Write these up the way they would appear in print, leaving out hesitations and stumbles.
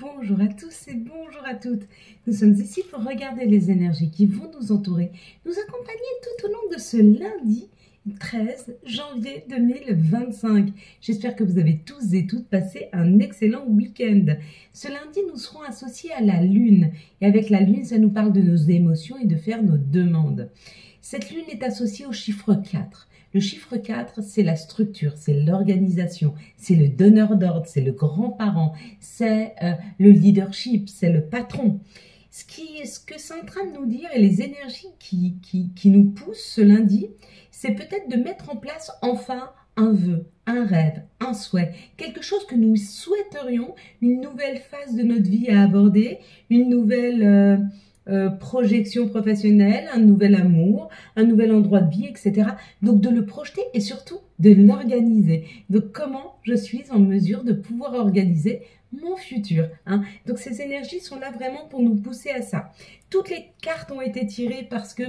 Bonjour à tous et bonjour à toutes. Nous sommes ici pour regarder les énergies qui vont nous entourer, nous accompagner tout au long de ce lundi 13 janvier 2025. J'espère que vous avez tous et toutes passé un excellent week-end. Ce lundi, nous serons associés à la Lune. Et avec la Lune, ça nous parle de nos émotions et de faire nos demandes. Cette Lune est associée au chiffre 4. Le chiffre 4, c'est la structure, c'est l'organisation, c'est le donneur d'ordre, c'est le grand-parent, c'est le leadership, c'est le patron. Ce que c'est en train de nous dire et les énergies qui nous poussent ce lundi, c'est peut-être de mettre en place enfin un vœu, un rêve, un souhait, quelque chose que nous souhaiterions, une nouvelle phase de notre vie à aborder, une nouvelle projection professionnelle, un nouvel amour, un nouvel endroit de vie, etc. Donc de le projeter et surtout de l'organiser. Donc comment je suis en mesure de pouvoir organiser mon futur, hein. Donc ces énergies sont là vraiment pour nous pousser à ça. Toutes les cartes ont été tirées parce que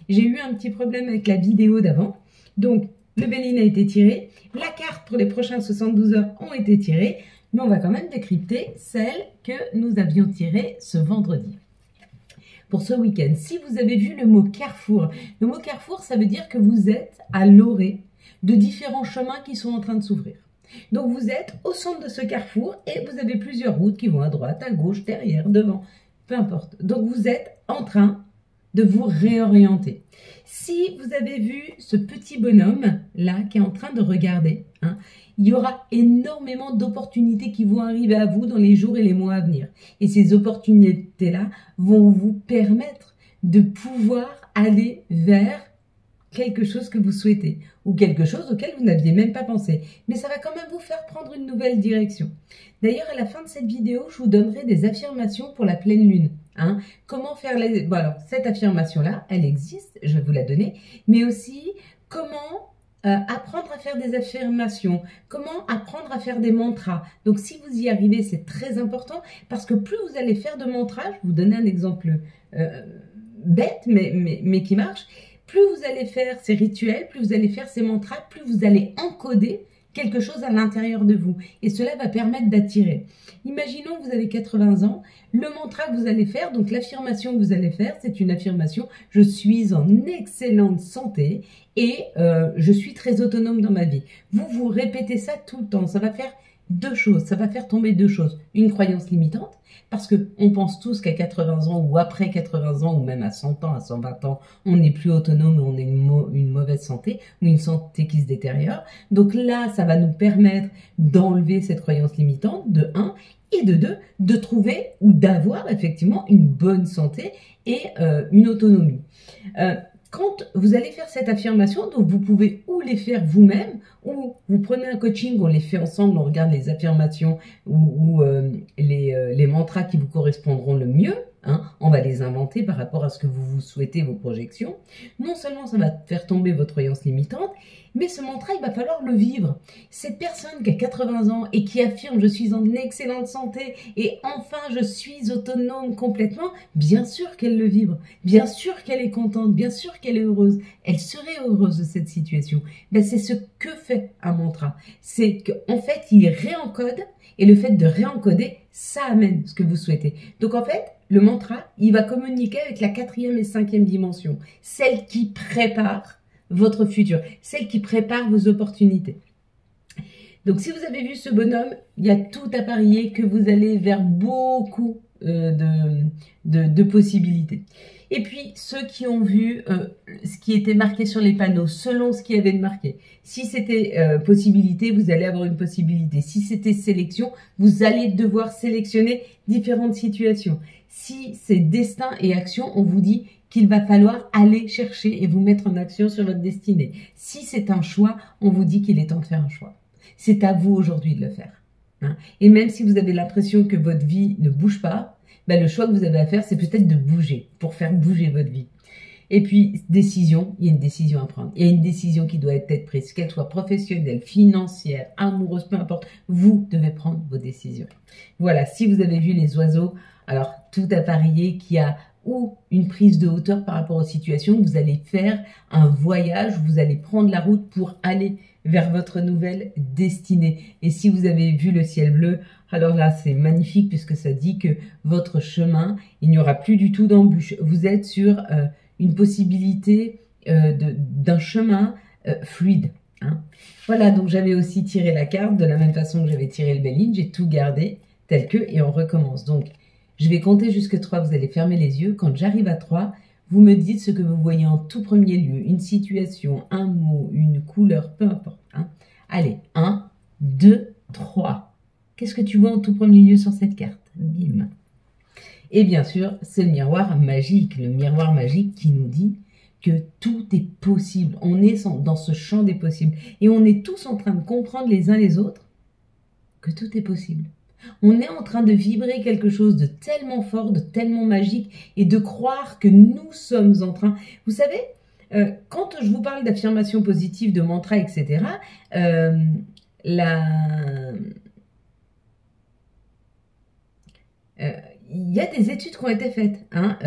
j'ai eu un petit problème avec la vidéo d'avant. Donc le Béline a été tiré, la carte pour les prochains 72 heures ont été tirées, mais on va quand même décrypter celles que nous avions tirées ce vendredi. Pour ce week-end, si vous avez vu le mot carrefour, le mot carrefour, ça veut dire que vous êtes à l'orée de différents chemins qui sont en train de s'ouvrir. Donc vous êtes au centre de ce carrefour et vous avez plusieurs routes qui vont à droite, à gauche, derrière, devant, peu importe. Donc vous êtes en train de vous réorienter. Si vous avez vu ce petit bonhomme là qui est en train de regarder, il y aura énormément d'opportunités qui vont arriver à vous dans les jours et les mois à venir. Et ces opportunités-là vont vous permettre de pouvoir aller vers quelque chose que vous souhaitez ou quelque chose auquel vous n'aviez même pas pensé. Mais ça va quand même vous faire prendre une nouvelle direction. D'ailleurs, à la fin de cette vidéo, je vous donnerai des affirmations pour la pleine lune. Comment faire les... Bon, alors, cette affirmation-là, elle existe, je vais vous la donner, mais aussi comment apprendre à faire des affirmations, comment apprendre à faire des mantras. Donc, si vous y arrivez, c'est très important parce que plus vous allez faire de mantras, je vais vous donner un exemple bête, mais qui marche, plus vous allez faire ces rituels, plus vous allez faire ces mantras, plus vous allez encoder quelque chose à l'intérieur de vous. Et cela va permettre d'attirer. Imaginons que vous avez 80 ans, le mantra que vous allez faire, donc l'affirmation que vous allez faire, c'est une affirmation « Je suis en excellente santé et je suis très autonome dans ma vie ». Vous répétez ça tout le temps. Ça va faire deux choses. Ça va faire tomber deux choses. Une croyance limitante, parce qu'on pense tous qu'à 80 ans ou après 80 ans ou même à 100 ans, à 120 ans, on n'est plus autonome et on a une mauvaise santé ou une santé qui se détériore. Donc là, ça va nous permettre d'enlever cette croyance limitante, de 1, et de 2, de trouver ou d'avoir effectivement une bonne santé et une autonomie. Quand vous allez faire cette affirmation, donc vous pouvez ou les faire vous-même, ou vous prenez un coaching, on les fait ensemble, on regarde les affirmations ou les mantras qui vous correspondront le mieux. On va les inventer par rapport à ce que vous souhaitez, vos projections. Non seulement ça va faire tomber votre croyance limitante, mais ce mantra, il va falloir le vivre. Cette personne qui a 80 ans et qui affirme « je suis en excellente santé et enfin je suis autonome complètement », bien sûr qu'elle le vibre, bien sûr qu'elle est contente, bien sûr qu'elle est heureuse. Elle serait heureuse de cette situation. C'est ce que fait un mantra. C'est qu'en fait, il réencode et le fait de réencoder, ça amène ce que vous souhaitez. Donc en fait, le mantra, il va communiquer avec la 4e et 5e dimension, celle qui prépare votre futur, celle qui prépare vos opportunités. Donc si vous avez vu ce bonhomme, il y a tout à parier que vous allez vers beaucoup de possibilités. Et puis ceux qui ont vu ce qui était marqué sur les panneaux, selon ce qui avait de marqué. Si c'était possibilité, vous allez avoir une possibilité. Si c'était sélection, vous allez devoir sélectionner différentes situations. Si c'est destin et action, on vous dit qu'il va falloir aller chercher et vous mettre en action sur votre destinée. Si c'est un choix, on vous dit qu'il est temps de faire un choix. C'est à vous aujourd'hui de le faire. Et même si vous avez l'impression que votre vie ne bouge pas, le choix que vous avez à faire, c'est peut-être de bouger, pour faire bouger votre vie. Et puis, décision, il y a une décision à prendre. Il y a une décision qui doit être prise, qu'elle soit professionnelle, financière, amoureuse, peu importe. Vous devez prendre vos décisions. Voilà, si vous avez vu les oiseaux, alors tout à parier qu'il y a ou une prise de hauteur par rapport aux situations, vous allez faire un voyage, vous allez prendre la route pour aller vers votre nouvelle destinée. Et si vous avez vu le ciel bleu, Alors là, c'est magnifique puisque ça dit que votre chemin, il n'y aura plus du tout d'embûches. Vous êtes sur une possibilité d'un chemin fluide. Hein. Voilà, donc j'avais aussi tiré la carte de la même façon que j'avais tiré le Béline. J'ai tout gardé tel que et on recommence. Donc, je vais compter jusqu'à 3. Vous allez fermer les yeux. Quand j'arrive à 3, vous me dites ce que vous voyez en tout premier lieu. Une situation, un mot, une couleur, peu importe. Hein. Allez, 1, 2, 3. Qu'est-ce que tu vois en tout premier lieu sur cette carte? Bim. Et bien sûr, c'est le miroir magique. Le miroir magique qui nous dit que tout est possible. On est dans ce champ des possibles. Et on est tous en train de comprendre les uns les autres que tout est possible. On est en train de vibrer quelque chose de tellement fort, de tellement magique, et de croire que nous sommes en train... Vous savez, quand je vous parle d'affirmations positives, de mantras, etc., il y a des études qui ont été faites. Hein,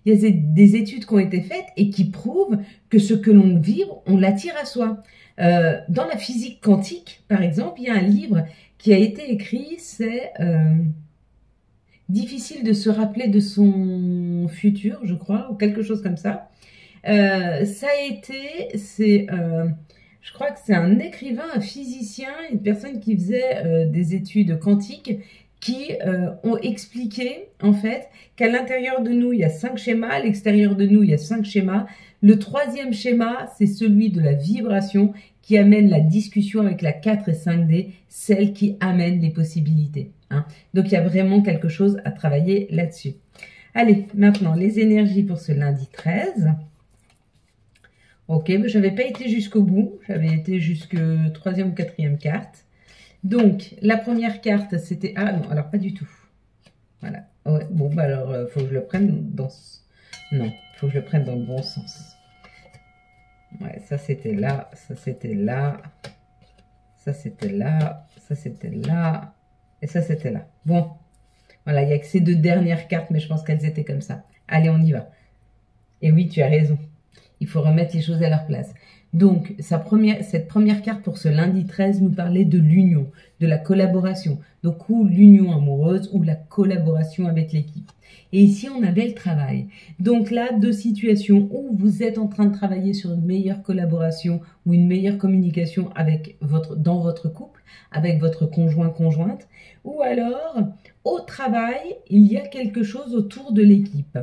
il y a des études qui ont été faites et qui prouvent que ce que l'on vibre, on l'attire à soi. Dans la physique quantique, par exemple, il y a un livre qui a été écrit, c'est difficile de se rappeler de son futur, je crois, ou quelque chose comme ça. Ça a été, je crois que c'est un écrivain, un physicien, une personne qui faisait des études quantiques, qui ont expliqué, en fait, qu'à l'intérieur de nous, il y a 5 schémas, à l'extérieur de nous, il y a 5 schémas. Le 3e schéma, c'est celui de la vibration qui amène la discussion avec la 4 et 5D, celle qui amène les possibilités. Hein. Donc, il y a vraiment quelque chose à travailler là-dessus. Allez, maintenant, les énergies pour ce lundi 13. Ok, mais je n'avais pas été jusqu'au bout. J'avais été jusqu'à 3e ou 4e carte. Donc, la première carte, c'était... Ah non, alors pas du tout. Voilà. Ouais, bon, bah alors, faut que je le prenne dans... Non, faut que je le prenne dans le bon sens. Ouais, ça c'était là, ça c'était là, ça c'était là, ça c'était là, et ça c'était là. Bon, voilà, il n'y a que ces 2 dernières cartes, mais je pense qu'elles étaient comme ça. Allez, on y va. Et oui, tu as raison. Il faut remettre les choses à leur place. Donc, cette première carte pour ce lundi 13 nous parlait de l'union, de la collaboration. Donc, ou l'union amoureuse ou la collaboration avec l'équipe. Et ici, on avait le travail. Donc là, 2 situations où vous êtes en train de travailler sur une meilleure collaboration ou une meilleure communication avec dans votre couple, avec votre conjoint-conjointe. Ou alors, au travail, il y a quelque chose autour de l'équipe.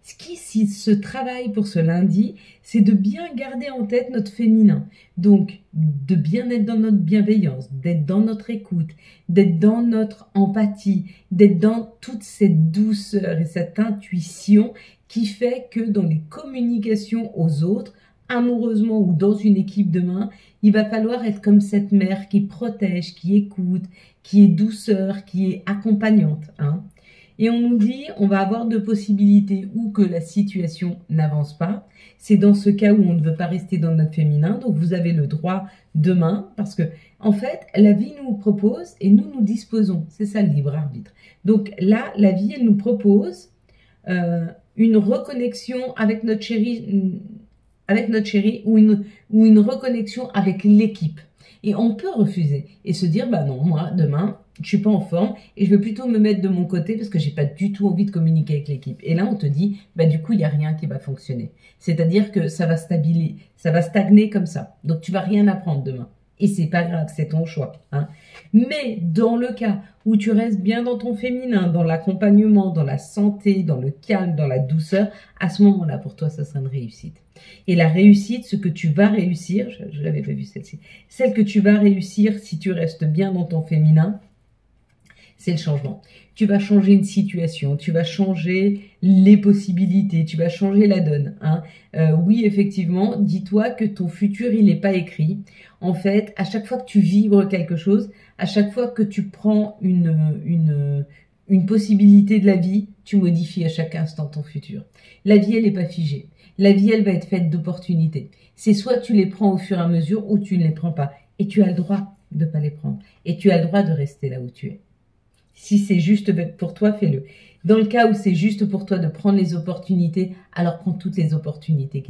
Ce travail pour ce lundi, c'est de bien garder en tête notre féminin. Donc, de bien être dans notre bienveillance, d'être dans notre écoute, d'être dans notre empathie, d'être dans toute cette douceur et cette intuition qui fait que dans les communications aux autres, amoureusement ou dans une équipe demain, il va falloir être comme cette mère qui protège, qui écoute, qui est douceur, qui est accompagnante. Hein. Et on nous dit, on va avoir 2 possibilités, ou que la situation n'avance pas. C'est dans ce cas où on ne veut pas rester dans notre féminin. Donc, vous avez le droit demain, parce que, en fait, la vie nous propose et nous disposons. C'est ça le libre arbitre. Donc là, la vie, elle nous propose une reconnexion avec notre chéri, ou une reconnexion avec l'équipe. Et on peut refuser et se dire, bah non, moi, demain, je suis pas en forme et je vais plutôt me mettre de mon côté parce que j'ai pas du tout envie de communiquer avec l'équipe. Et là, on te dit, bah du coup, il n'y a rien qui va fonctionner. C'est-à-dire que ça va stagner comme ça. Donc, tu vas rien apprendre demain. Et c'est pas grave, c'est ton choix. Hein. Mais dans le cas où tu restes bien dans ton féminin, dans l'accompagnement, dans la santé, dans le calme, dans la douceur, à ce moment-là, pour toi, ça sera une réussite. Et la réussite, ce que tu vas réussir, je l'avais pas vu celle-ci, celle que tu vas réussir si tu restes bien dans ton féminin, c'est le changement. Tu vas changer une situation, tu vas changer les possibilités, tu vas changer la donne. Hein. Oui, effectivement, dis-toi que ton futur, il n'est pas écrit. En fait, à chaque fois que tu vibres quelque chose, à chaque fois que tu prends une possibilité de la vie, tu modifies à chaque instant ton futur. La vie, elle n'est pas figée. La vie, elle va être faite d'opportunités. C'est soit tu les prends au fur et à mesure ou tu ne les prends pas. Et tu as le droit de ne pas les prendre. Et tu as le droit de rester là où tu es. Si c'est juste pour toi, fais-le. Dans le cas où c'est juste pour toi de prendre les opportunités, alors prends toutes les opportunités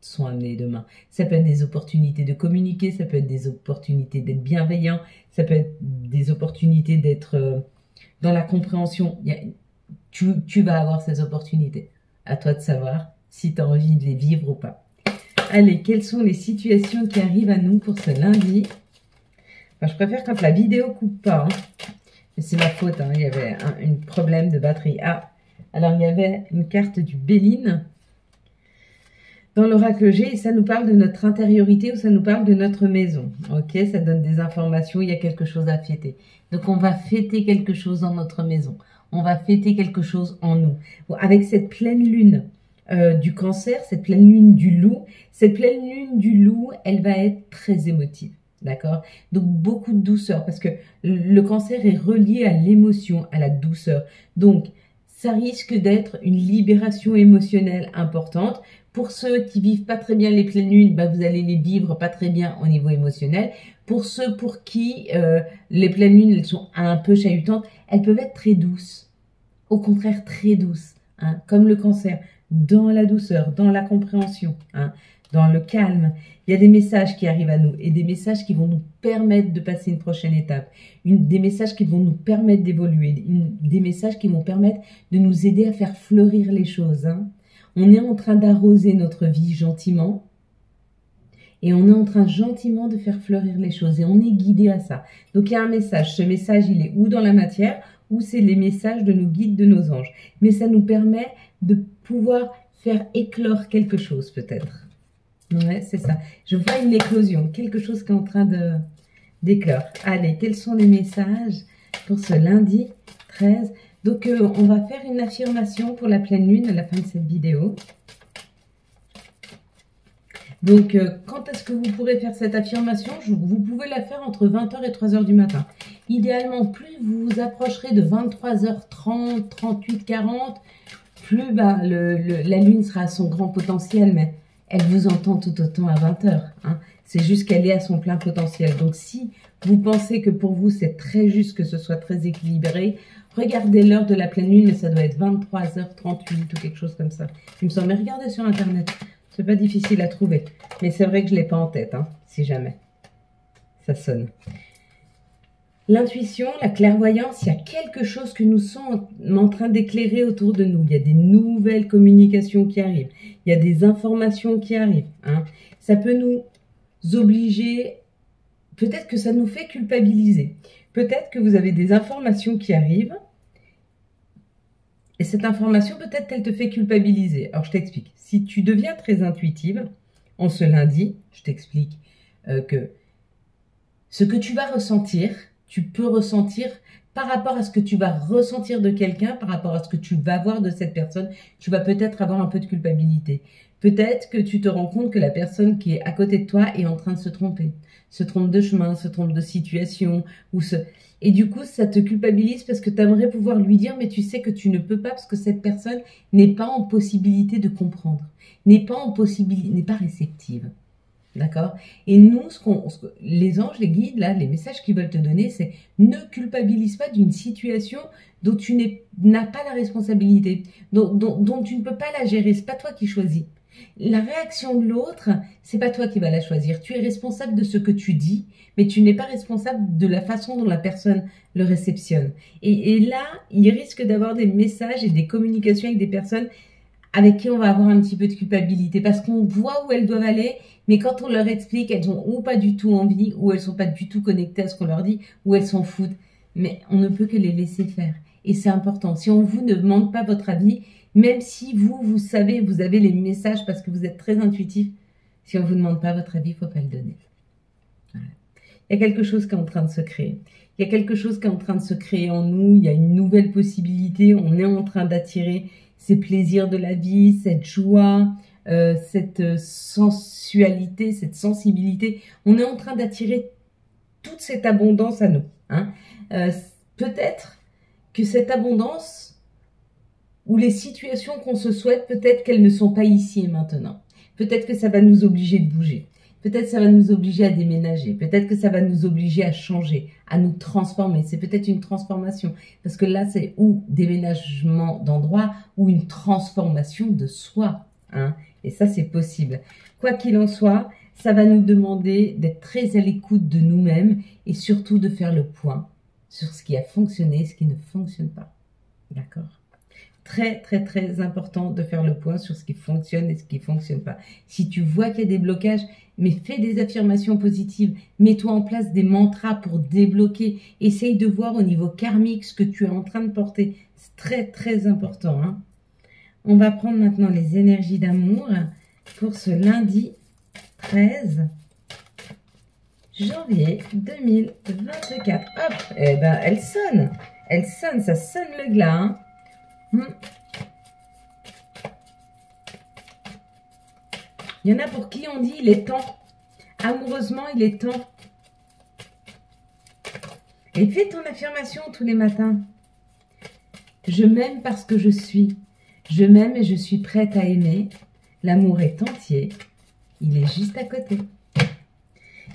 sont amenées demain. Ça peut être des opportunités de communiquer, ça peut être des opportunités d'être bienveillant, ça peut être des opportunités d'être dans la compréhension. Tu vas avoir ces opportunités. À toi de savoir si tu as envie de les vivre ou pas. Allez, quelles sont les situations qui arrivent à nous pour ce lundi? Enfin, je préfère quand la vidéo coupe pas. Hein. Mais c'est ma faute, hein. Il y avait un problème de batterie. Ah, alors il y avait une carte du Béline dans l'oracle G et ça nous parle de notre intériorité ou ça nous parle de notre maison. Ok, ça donne des informations, il y a quelque chose à fêter. Donc on va fêter quelque chose dans notre maison. On va fêter quelque chose en nous. Bon, avec cette pleine lune du Cancer, cette pleine lune du Loup, cette pleine lune du Loup, elle va être très émotive. D'accord? Donc beaucoup de douceur parce que le Cancer est relié à l'émotion, à la douceur. Donc ça risque d'être une libération émotionnelle importante. Pour ceux qui vivent pas très bien les pleines lunes, bah vous allez les vivre pas très bien au niveau émotionnel. Pour ceux pour qui les pleines lunes elles sont un peu chahutantes, elles peuvent être très douces. Au contraire, très douces. Hein, comme le Cancer, dans la douceur, dans la compréhension, hein, dans le calme. Il y a des messages qui arrivent à nous et des messages qui vont nous permettre de passer une prochaine étape. Des messages qui vont nous permettre d'évoluer. Des messages qui vont permettre de nous aider à faire fleurir les choses. Hein. On est en train d'arroser notre vie gentiment et on est en train gentiment de faire fleurir les choses et on est guidé à ça. Donc il y a un message. Ce message, il est ou dans la matière ou c'est les messages de nos guides, de nos anges. Mais ça nous permet de pouvoir faire éclore quelque chose peut-être. Ouais, c'est ça. Je vois une éclosion, quelque chose qui est en train d'éclore. Allez, quels sont les messages pour ce lundi 13? Donc, on va faire une affirmation pour la pleine lune à la fin de cette vidéo. Donc, quand est-ce que vous pourrez faire cette affirmation? Vous pouvez la faire entre 20h et 3h du matin. Idéalement, plus vous vous approcherez de 23h30, 38, 40, plus la lune sera à son grand potentiel, mais elle vous entend tout autant à 20h. Hein. C'est juste qu'elle est à son plein potentiel. Donc, si vous pensez que pour vous, c'est très juste que ce soit très équilibré, regardez l'heure de la pleine lune et ça doit être 23h38 ou quelque chose comme ça. Il me semble, mais regardez sur Internet. C'est pas difficile à trouver. Mais c'est vrai que je ne l'ai pas en tête, hein, si jamais. Ça sonne. L'intuition, la clairvoyance, il y a quelque chose que nous sommes en train d'éclairer autour de nous. Il y a des nouvelles communications qui arrivent. Il y a des informations qui arrivent. Hein. Ça peut nous obliger, peut-être que ça nous fait culpabiliser. Peut-être que vous avez des informations qui arrivent. Et cette information, peut-être qu'elle te fait culpabiliser. Alors, je t'explique. Si tu deviens très intuitive, en ce lundi, je t'explique que ce que tu vas ressentir, tu peux ressentir par rapport à ce que tu vas ressentir de quelqu'un, par rapport à ce que tu vas voir de cette personne, tu vas peut-être avoir un peu de culpabilité. Peut-être que tu te rends compte que la personne qui est à côté de toi est en train de se tromper. Se trompe de chemin, se trompe de situation. Et du coup, ça te culpabilise parce que tu aimerais pouvoir lui dire, mais tu sais que tu ne peux pas parce que cette personne n'est pas en possibilité de comprendre, n'est pas réceptive. D'accord? Et nous, les anges, les guides, là, les messages qu'ils veulent te donner, c'est ne culpabilise pas d'une situation dont tu n'as pas la responsabilité, dont tu ne peux pas la gérer. C'est pas toi qui choisis. La réaction de l'autre, c'est pas toi qui vas la choisir. Tu es responsable de ce que tu dis, mais tu n'es pas responsable de la façon dont la personne le réceptionne. Et là, il risque d'avoir des messages et des communications avec des personnes avec qui on va avoir un petit peu de culpabilité parce qu'on voit où elles doivent aller, mais quand on leur explique, elles ont ou pas du tout envie, ou elles sont pas du tout connectées à ce qu'on leur dit, ou elles s'en foutent. Mais on ne peut que les laisser faire. Et c'est important. Si on vous ne demande pas votre avis, même si vous savez, vous avez les messages parce que vous êtes très intuitif, si on ne vous demande pas votre avis, il ne faut pas le donner. Voilà. Il y a quelque chose qui est en train de se créer. Il y a quelque chose qui est en train de se créer en nous. Il y a une nouvelle possibilité. On est en train d'attirer ces plaisirs de la vie, cette joie, cette sensualité, cette sensibilité. On est en train d'attirer toute cette abondance à nous. Hein. Peut-être que cette abondance ou les situations qu'on se souhaite, peut-être qu'elles ne sont pas ici et maintenant. Peut-être que ça va nous obliger de bouger. Peut-être que ça va nous obliger à déménager. Peut-être que ça va nous obliger à changer, à nous transformer. C'est peut-être une transformation. Parce que là, c'est ou déménagement d'endroit ou une transformation de soi. hein, et ça, c'est possible. Quoi qu'il en soit, ça va nous demander d'être très à l'écoute de nous-mêmes et surtout de faire le point sur ce qui a fonctionné et ce qui ne fonctionne pas. D'accord? Très, très, très important de faire le point sur ce qui fonctionne et ce qui ne fonctionne pas. Si tu vois qu'il y a des blocages, mais fais des affirmations positives. Mets-toi en place des mantras pour débloquer. Essaye de voir au niveau karmique ce que tu es en train de porter. C'est très, très important, hein. On va prendre maintenant les énergies d'amour pour ce lundi 13 janvier 2024. Hop, eh ben, elle sonne, ça sonne le glas, hein. Il y en a pour qui on dit il est temps. Amoureusement, il est temps. Et fais ton affirmation tous les matins. Je m'aime parce que je suis. Je m'aime et je suis prête à aimer. L'amour est entier. Il est juste à côté.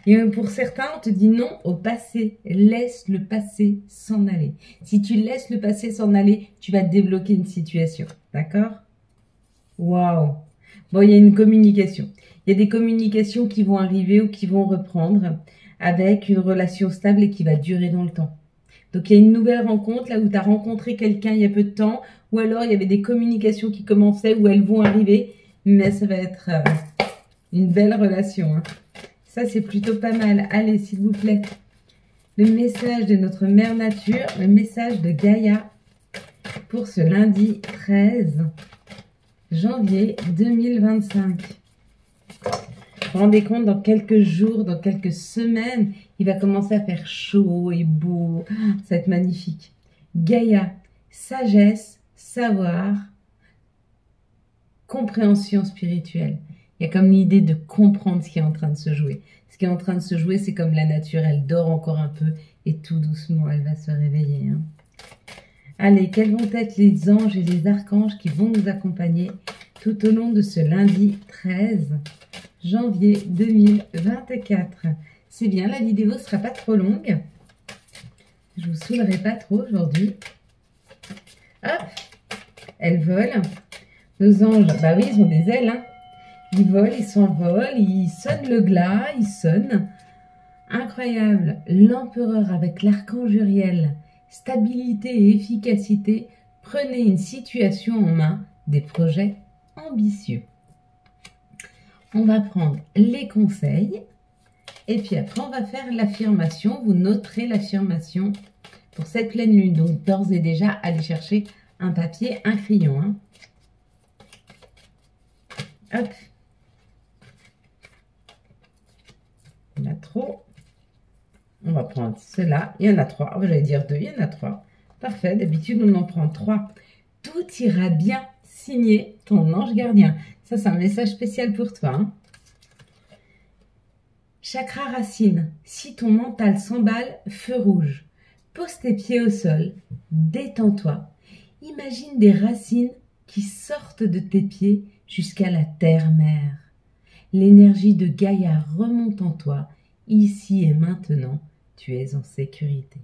Et pour certains, on te dit non au passé. Laisse le passé s'en aller. Si tu laisses le passé s'en aller, tu vas débloquer une situation. D'accord? Waouh! Bon, il y a une communication. Il y a des communications qui vont arriver ou qui vont reprendre avec une relation stable et qui va durer dans le temps. Donc, il y a une nouvelle rencontre là où tu as rencontré quelqu'un il y a peu de temps ou alors il y avait des communications qui commençaient ou elles vont arriver, mais ça va être une belle relation, hein. Ça, c'est plutôt pas mal. Allez, s'il vous plaît, le message de notre mère nature, le message de Gaïa pour ce lundi 13 janvier 2025. Vous vous rendez compte, dans quelques jours, dans quelques semaines, il va commencer à faire chaud et beau. Ça va être magnifique. Gaïa, sagesse, savoir, compréhension spirituelle. Il y a comme l'idée de comprendre ce qui est en train de se jouer. Ce qui est en train de se jouer, c'est comme la nature, elle dort encore un peu et tout doucement, elle va se réveiller, hein. Allez, quels vont être les anges et les archanges qui vont nous accompagner tout au long de ce lundi 13 janvier 2024. C'est bien, la vidéo ne sera pas trop longue. Je vous saoulerai pas trop aujourd'hui. Hop, elle vole. Nos anges, bah oui, ils ont des ailes, hein. Ils volent, ils s'envolent, ils sonnent le glas, ils sonnent. Incroyable. L'empereur avec l'archange Uriel. Stabilité et efficacité. Prenez une situation en main, des projets ambitieux. On va prendre les conseils et puis après on va faire l'affirmation. Vous noterez l'affirmation pour cette pleine lune. Donc d'ores et déjà, allez chercher un papier, un crayon, hein. Hop. Il y en a trop. On va prendre cela. Il y en a 3. J'allais dire 2, il y en a 3. Parfait. D'habitude, on en prend 3. Tout ira bien. Signé ton ange gardien. Ça, c'est un message spécial pour toi, hein. Chakra racine. Si ton mental s'emballe, feu rouge. Pose tes pieds au sol. Détends-toi. Imagine des racines qui sortent de tes pieds jusqu'à la terre-mère. L'énergie de Gaïa remonte en toi. Ici et maintenant, tu es en sécurité.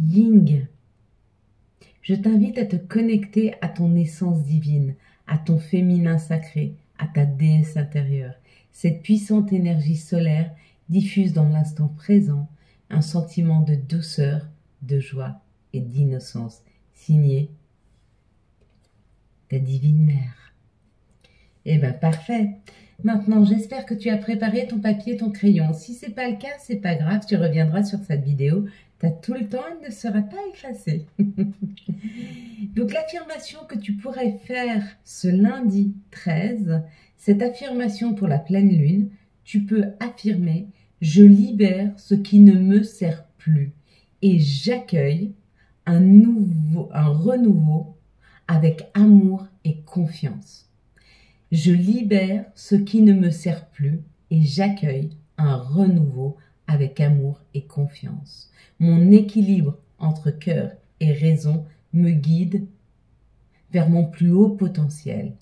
Ying. Je t'invite à te connecter à ton essence divine, à ton féminin sacré, à ta déesse intérieure. Cette puissante énergie solaire diffuse dans l'instant présent un sentiment de douceur, de joie et d'innocence. Signé ta divine mère. Eh bien, parfait. Maintenant, j'espère que tu as préparé ton papier et ton crayon. Si ce n'est pas le cas, c'est pas grave, tu reviendras sur cette vidéo. Tu as tout le temps, elle ne sera pas effacée. Donc, l'affirmation que tu pourrais faire ce lundi 13, cette affirmation pour la pleine lune, tu peux affirmer « Je libère ce qui ne me sert plus et j'accueille un renouveau avec amour et confiance. Je libère ce qui ne me sert plus et j'accueille un renouveau avec amour et confiance. Mon équilibre entre cœur et raison me guide vers mon plus haut potentiel.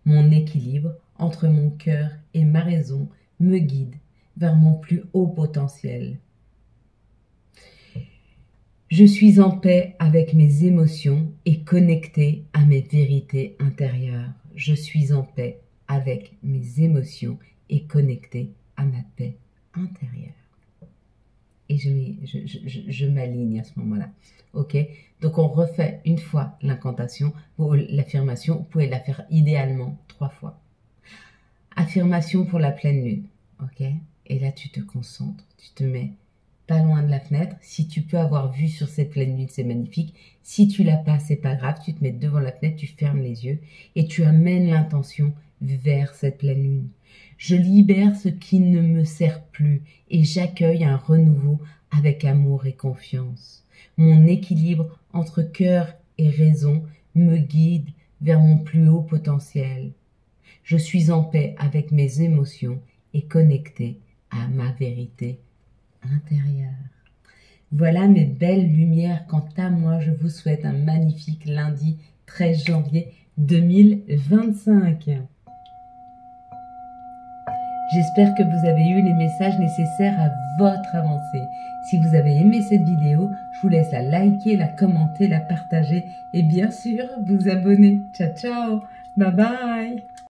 Mon équilibre entre mon cœur et ma raison me guide vers mon plus haut potentiel. Je suis en paix avec mes émotions et connecté à mes vérités intérieures. Je suis en paix avec mes émotions et connecté à ma paix intérieure. Et je m'aligne à ce moment-là. Ok? Donc on refait une fois l'incantation ou l'affirmation. Vous pouvez la faire idéalement 3 fois. Affirmation pour la pleine lune. Ok? Et là tu te concentres, tu te mets pas loin de la fenêtre. Si tu peux avoir vue sur cette pleine lune, c'est magnifique. Si tu l'as pas, c'est pas grave. Tu te mets devant la fenêtre, tu fermes les yeux et tu amènes l'intention vers cette pleine lune. Je libère ce qui ne me sert plus et j'accueille un renouveau avec amour et confiance. Mon équilibre entre cœur et raison me guide vers mon plus haut potentiel. Je suis en paix avec mes émotions et connecté à ma vérité intérieure. Voilà mes belles lumières. Quant à moi, je vous souhaite un magnifique lundi 13 janvier 2025. J'espère que vous avez eu les messages nécessaires à votre avancée. Si vous avez aimé cette vidéo, je vous laisse la liker, la commenter, la partager et bien sûr vous abonner. Ciao ciao, bye bye.